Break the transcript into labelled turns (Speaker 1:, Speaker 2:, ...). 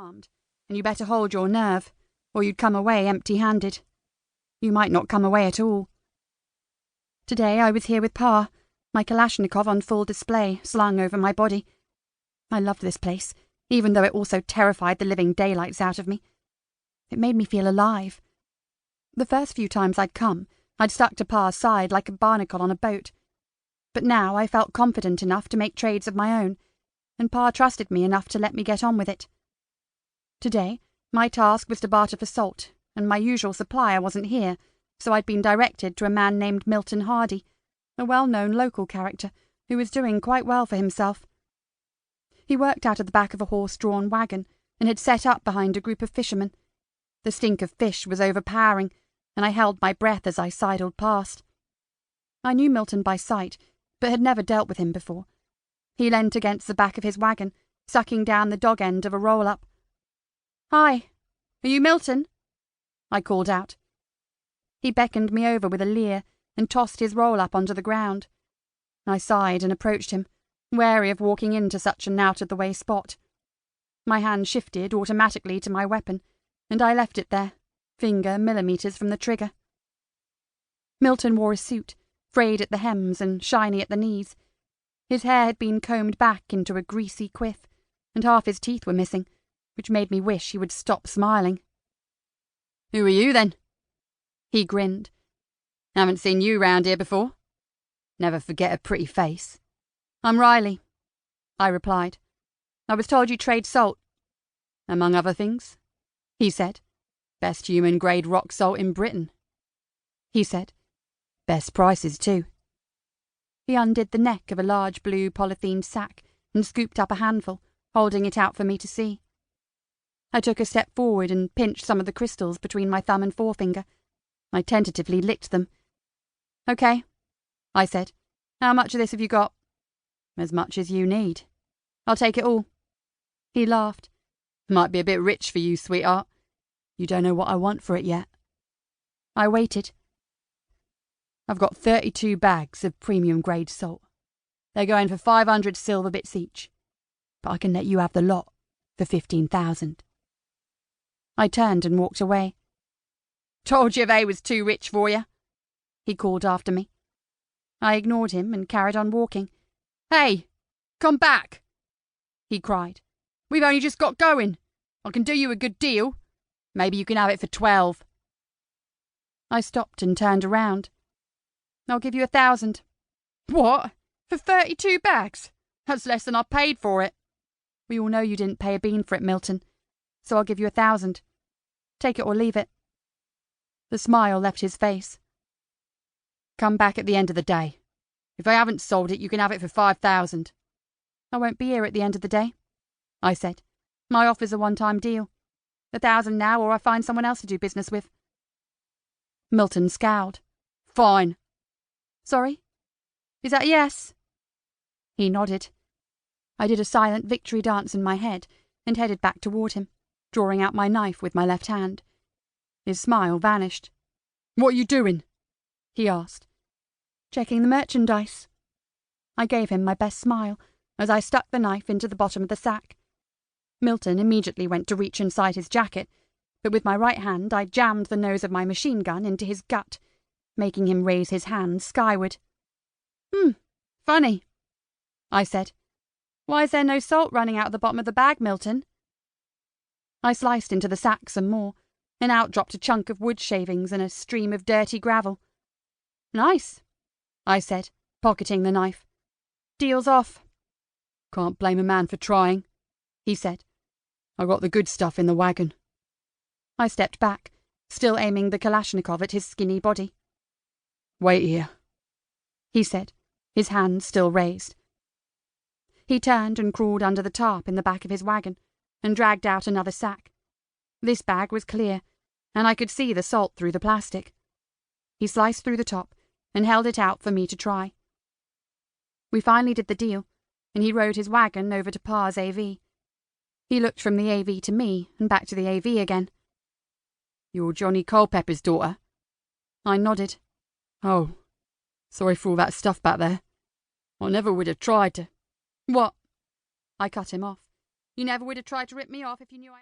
Speaker 1: armed, and you better hold your nerve, or you'd come away empty-handed. You might not come away at all. Today I was here with Pa, my Kalashnikov on full display, slung over my body. I loved this place, even though it also terrified the living daylights out of me. It made me feel alive. The first few times I'd come, I'd stuck to Pa's side like a barnacle on a boat. But now I felt confident enough to make trades of my own, and Pa trusted me enough to let me get on with it. Today, my task was to barter for salt, and my usual supplier wasn't here, so I'd been directed to a man named Milton Hardy, a well-known local character who was doing quite well for himself. He worked out of the back of a horse-drawn wagon and had set up behind a group of fishermen. The stink of fish was overpowering, and I held my breath as I sidled past. I knew Milton by sight, but had never dealt with him before. He leant against the back of his wagon, sucking down the dog end of a roll-up. "Hi, are you Milton?" I called out. He beckoned me over with a leer and tossed his roll-up onto the ground. I sighed and approached him, wary of walking into such an out-of-the-way spot. My hand shifted automatically to my weapon, and I left it there, finger millimetres from the trigger. Milton wore a suit, frayed at the hems and shiny at the knees. His hair had been combed back into a greasy quiff, and half his teeth were missing, which made me wish he would stop smiling. "Who are you, then?" He grinned. "Haven't seen you round here before. Never forget a pretty face." "I'm Riley," I replied. "I was told you trade salt." "Among other things," he said. "Best human-grade rock salt in Britain." He said, "Best prices, too." He undid the neck of a large blue polythene sack and scooped up a handful, holding it out for me to see. I took a step forward and pinched some of the crystals between my thumb and forefinger. I tentatively licked them. "Okay," I said. "How much of this have you got?" "As much as you need." "I'll take it all." He laughed. "Might be a bit rich for you, sweetheart. You don't know what I want for it yet." I waited. "I've got 32 bags of premium-grade salt. They're going for 500 silver bits each, but I can let you have the lot for 15,000. I turned and walked away. "Told you they was too rich for you," he called after me. I ignored him and carried on walking. "Hey, come back," he cried. "We've only just got going. I can do you a good deal. Maybe you can have it for 12. I stopped and turned around. "I'll give you 1,000. "What? For 32 bags? That's less than I paid for it." "We all know you didn't pay a bean for it, Milton, so I'll give you 1,000. Take it or leave it." The smile left his face. "Come back at the end of the day. If I haven't sold it, you can have it for 5,000. "I won't be here at the end of the day," I said. "My offer's a one-time deal. 1,000 now, or I find someone else to do business with." Milton scowled. "Fine." "Sorry? Is that a yes?" He nodded. I did a silent victory dance in my head and headed back toward him, drawing out my knife with my left hand. His smile vanished. "What are you doing?" he asked. "Checking the merchandise." I gave him my best smile as I stuck the knife into the bottom of the sack. Milton immediately went to reach inside his jacket, but with my right hand I jammed the nose of my machine gun into his gut, making him raise his hand skyward. Funny," I said. "Why is there no salt running out of the bottom of the bag, Milton?" I sliced into the sack some more, and out dropped a chunk of wood shavings and a stream of dirty gravel. "Nice," I said, pocketing the knife. "Deal's off." "Can't blame a man for trying," he said. "I got the good stuff in the wagon." I stepped back, still aiming the Kalashnikov at his skinny body. "Wait here," he said, his hand still raised. He turned and crawled under the tarp in the back of his wagon and dragged out another sack. This bag was clear, and I could see the salt through the plastic. He sliced through the top and held it out for me to try. We finally did the deal, and he rode his wagon over to Pa's AV. He looked from the AV to me and back to the AV again. "You're Johnny Culpepper's daughter?" I nodded. "Oh, sorry for all that stuff back there. I never would have tried to—" "What?" I cut him off. "You never would have tried to rip me off if you knew I..."